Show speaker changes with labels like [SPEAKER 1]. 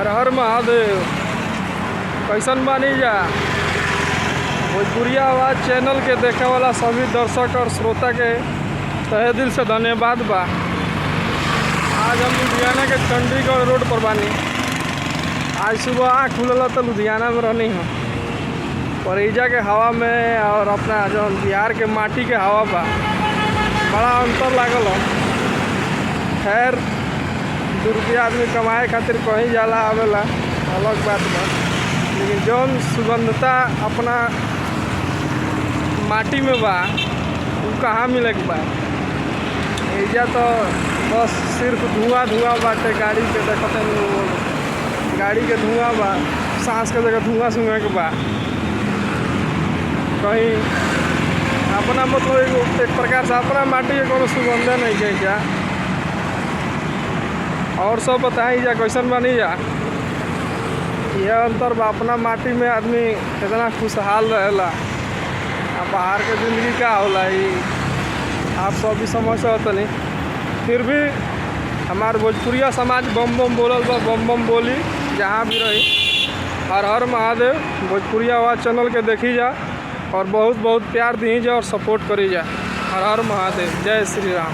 [SPEAKER 1] हर हर महादेव। कैसन बानी जा? भोजपुरिया आवाज़ चैनल के देखे वाला सभी दर्शक और श्रोता के तहे दिल से धन्यवाद बा। आज हम लुधियाना के चंडीगढ़ रोड पर बानी। आज सुबह आँख खुलल तो लुधियाना में रहनी हूँ। परिजा के हवा में और अपना जो बिहार के माटी के हवा बा बड़ा अंतर लागल हो। खैर 2 रुपया आदमी कमाए खातिर कहीं जाला आवेला अलग बात बा, लेकिन जौन सुगंधता अपना माटी में बा वो कहाँ मिले के बा। एजा तो बस सिर्फ धुआं बाटे। गाड़ी के देखते गाड़ी के धुआं बा, सांस के जगह धुआं सूंघे के बा। कहीं अपना मतलब एक प्रकार से अपना माटी के कोनो सुगंध नहीं है क्या। और सब बताई जा कैसन बनी जा। यह अंतर बा, अपना माटी में आदमी कितना खुशहाल रहेला। बाहर के ज़िंदगी का होला ये आप सब भी समझ सकते नहीं। फिर भी हमारे भोजपुरिया समाज बम बम बोलल बा, बम बम बोली जहाँ भी रही। हर हर महादेव। भोजपुरिया आवाज़ चैनल के देखी जा और बहुत बहुत प्यार दी जा और सपोर्ट करी जा। हर हर महादेव। जय श्री राम।